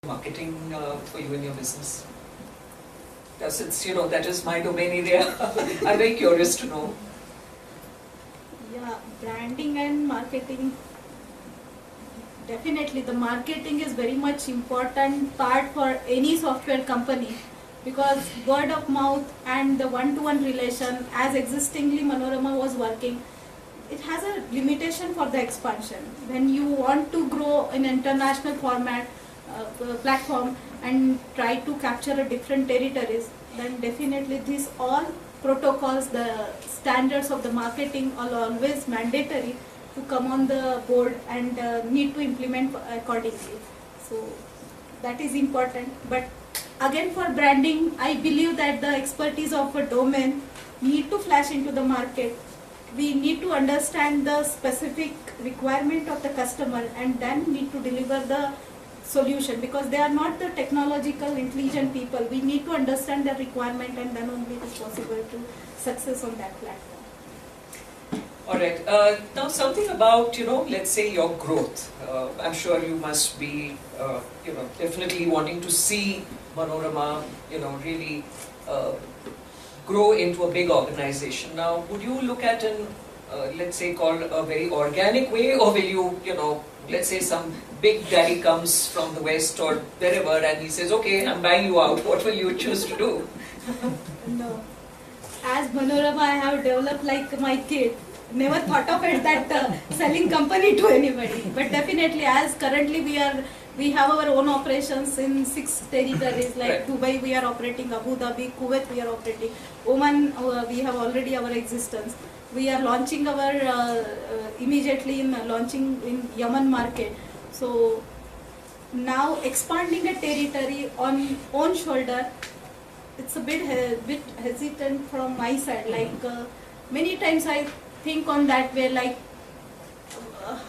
marketing for you in your business? Since that is my domain area, I'm very curious to know. Yeah, branding and marketing. Definitely, the marketing is very much important part for any software company, because word of mouth and the one-to-one relation, as existingly Manorama was working, it has a limitation for the expansion. When you want to grow in international format, platform, and try to capture a different territories, then definitely these all protocols, the standards of the marketing are always mandatory to come on the board and need to implement accordingly. So that is important. But again, for branding, I believe that the expertise of a domain need to flash into the market. We need to understand the specific requirement of the customer and then need to deliver the solution, because they are not the technological intelligent people. We need to understand their requirement and then only it is possible to success on that platform. All right. Now something about, let's say your growth. I'm sure you must be, definitely wanting to see Manorama, really grow into a big organization. Now, would you look at an, let's say, called a very organic way, or will you, let's say some big daddy comes from the West or wherever and he says, okay, I'm buying you out, what will you choose to do? No. As Manorama, I have developed like my kid. Never thought of it that selling company to anybody. But definitely, as currently we have our own operations in 6 territories, like right. Dubai we are operating, Abu Dhabi, Kuwait we are operating, Oman we have already our existence. We are launching our immediately launching in Yemen market. So now expanding a territory on own shoulder, it's a bit hesitant from my side. Like many times I think on that way, like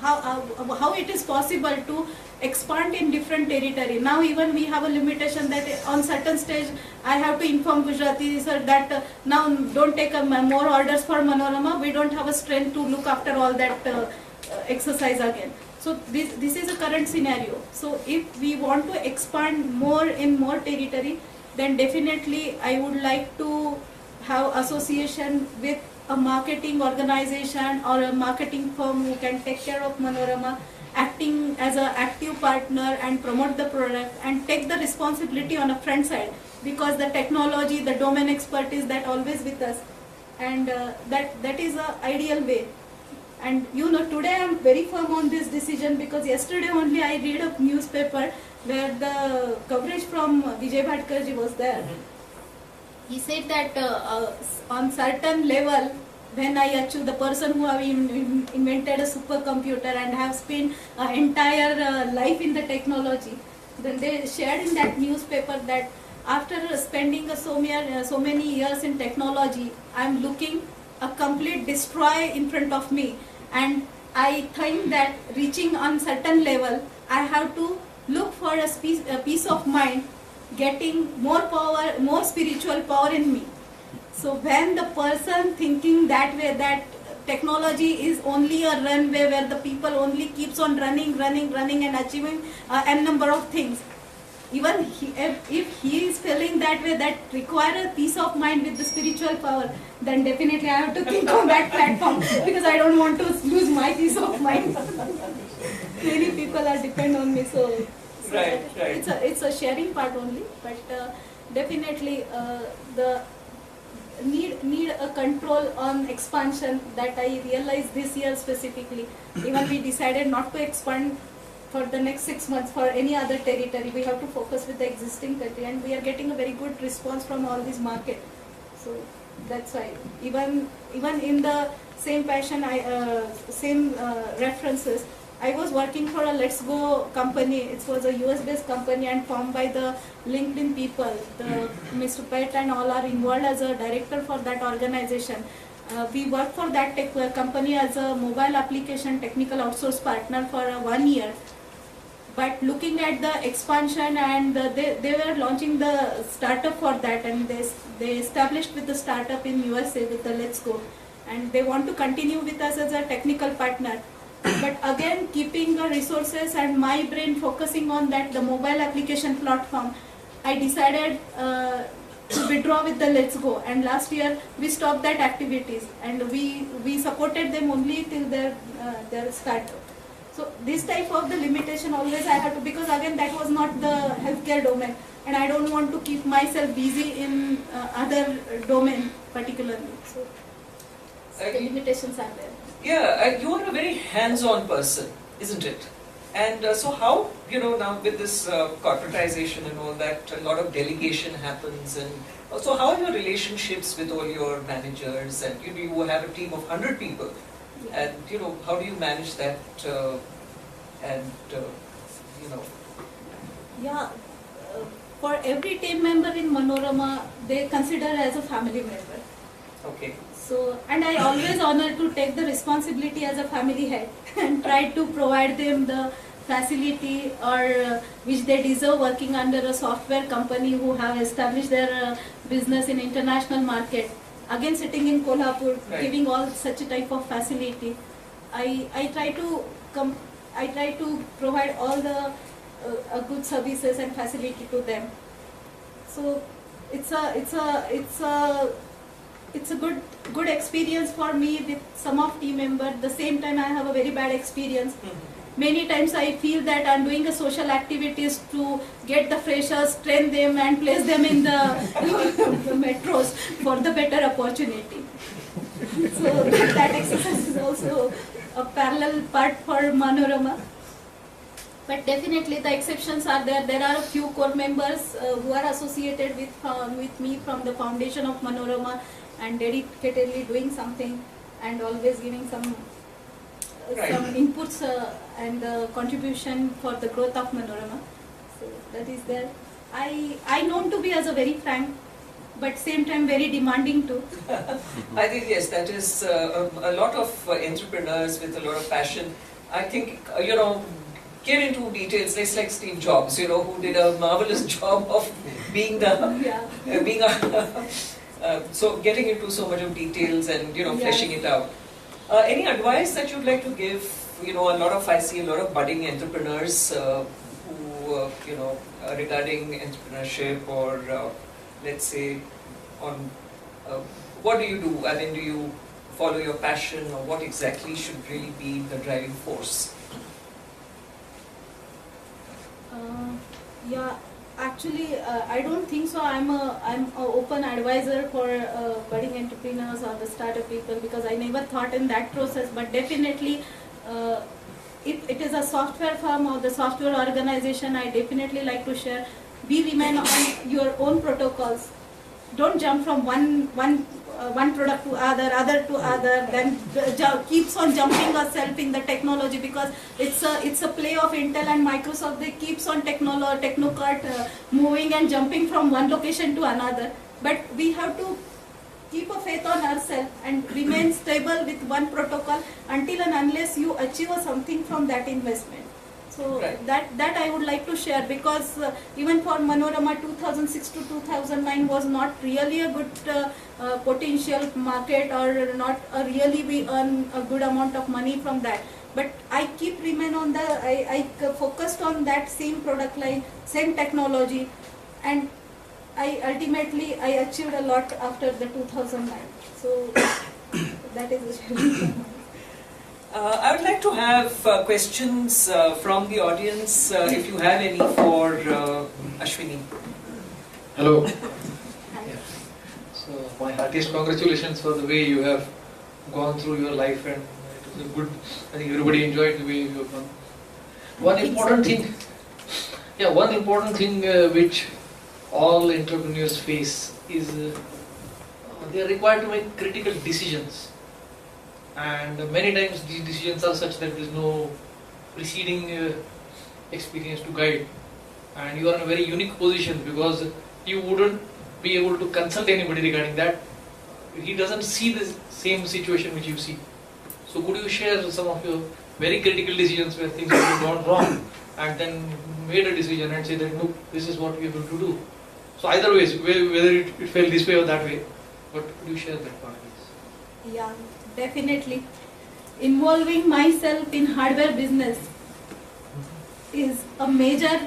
how it is possible to expand in different territory. Now even we have a limitation that on certain stage I have to inform Gujarati sir that now don't take more orders for Manorama. We don't have a strength to look after all that exercise again. So this is a current scenario. So if we want to expand more in more territory, then definitely I would like to have association with a marketing organization or a marketing firm who can take care of Manorama, acting as an active partner and promote the product and take the responsibility on a front side, because the technology, the domain expertise that always with us, and that is a ideal way. And today I am very firm on this decision, because yesterday only I read a newspaper where the coverage from Vijay Bhatkarji was there. He said that on certain level, when I achieve, the person who have invented a supercomputer and have spent an entire life in the technology, then they shared in that newspaper that after spending so many years in technology, I am looking a complete destroy in front of me, and I think that reaching on certain level, I have to look for a peace of mind, getting more power, more spiritual power in me. So when the person thinking that way, that technology is only a runway where the people only keeps on running and achieving n number of things, even if he is feeling that way, that require a peace of mind with the spiritual power, then definitely I have to think on that platform, because I don't want to lose my peace of mind. Many people are depend on me, so right. It's a sharing part only, but definitely the need a control on expansion that I realized this year specifically. Even we decided not to expand for the next 6 months for any other territory. We have to focus with the existing country, and we are getting a very good response from all these market. So that's why even in the same passion, same references, I was working for a Let's Go company. It was a US based company and formed by the LinkedIn people. Mr. Pett and all are involved as a director for that organization. We worked for that tech company as a mobile application technical outsource partner for 1 year. But looking at the expansion, and they were launching the startup for that, and they established with the startup in USA with the Let's Go, and they want to continue with us as a technical partner. But again, keeping the resources and my brain focusing on that, the mobile application platform, I decided to withdraw with the Let's Go. And last year we stopped that activities, and we supported them only till their start. So this type of the limitation always I have to, because again that was not the healthcare domain, and I don't want to keep myself busy in other domain particularly. So the limitations are there. Yeah, you are a very hands-on person, isn't it? And so how, now with this corporatization and all that, a lot of delegation happens, and so how are your relationships with all your managers, and you have a team of 100 people, and how do you manage that, and Yeah, for every team member in Manorama, they consider as a family member. Okay. So, and I always honor to take the responsibility as a family head and try to provide them the facility or which they deserve working under a software company who have established their business in international market. Again, sitting in Kolhapur, Right. giving all such a type of facility, I try to provide all the good services and facility to them. So it's a good experience for me with some of team members. The same time I have a very bad experience. Many times I feel that I'm doing a social activities to get the freshers, train them and place them in the, the metros for the better opportunity. So that exercise is also a parallel part for Manorama. But definitely the exceptions are there. There are a few core members who are associated with me from the foundation of Manorama and dedicatedly doing something and always giving some inputs and contribution for the growth of Manorama. So that is there. I known to be as a very frank, but same time very demanding too. I think yes, that is a lot of entrepreneurs with a lot of passion. I think get into details. It's like Steve Jobs, who did a marvelous job of being so getting into so much of details and fleshing it out. Any advice that you'd like to give? I see a lot of budding entrepreneurs who regarding entrepreneurship or let's say on what do you do? I mean, do you follow your passion, or what exactly should really be the driving force? Yeah, actually, I don't think so. I'm a open advisor for budding entrepreneurs or the startup people, because I never thought in that process. But definitely, if it is a software firm or the software organization, I definitely like to share. Remain on your own protocols. Don't jump from one product to other to other, then keeps on jumping yourself in the technology, because it's a play of Intel and Microsoft. They keeps on technocrat moving and jumping from one location to another. But we have to keep a faith on ourselves and remain stable with one protocol until and unless you achieve something from that investment. So that I would like to share, because even for Manorama 2006 to 2009 was not really a good potential market, or not really we earn a good amount of money from that. But I I focused on that same product line, same technology, and I ultimately achieved a lot after the 2009. So that is the challenge. I would like to have questions from the audience, if you have any, for Ashwini. Hello. Yeah. So my heartiest congratulations for the way you have gone through your life, and it was a good. I think everybody enjoyed the way you have gone. One important thing which all entrepreneurs face is they are required to make critical decisions. And many times these decisions are such that there is no preceding experience to guide, and you are in a very unique position because you wouldn't be able to consult anybody regarding that. He doesn't see the same situation which you see. So could you share some of your very critical decisions where things have gone wrong and then made a decision and say that no, this is what we are going to do? So either ways, whether it fell this way or that way, but could you share that part, please? Yeah, definitely. involving myself in hardware business is a major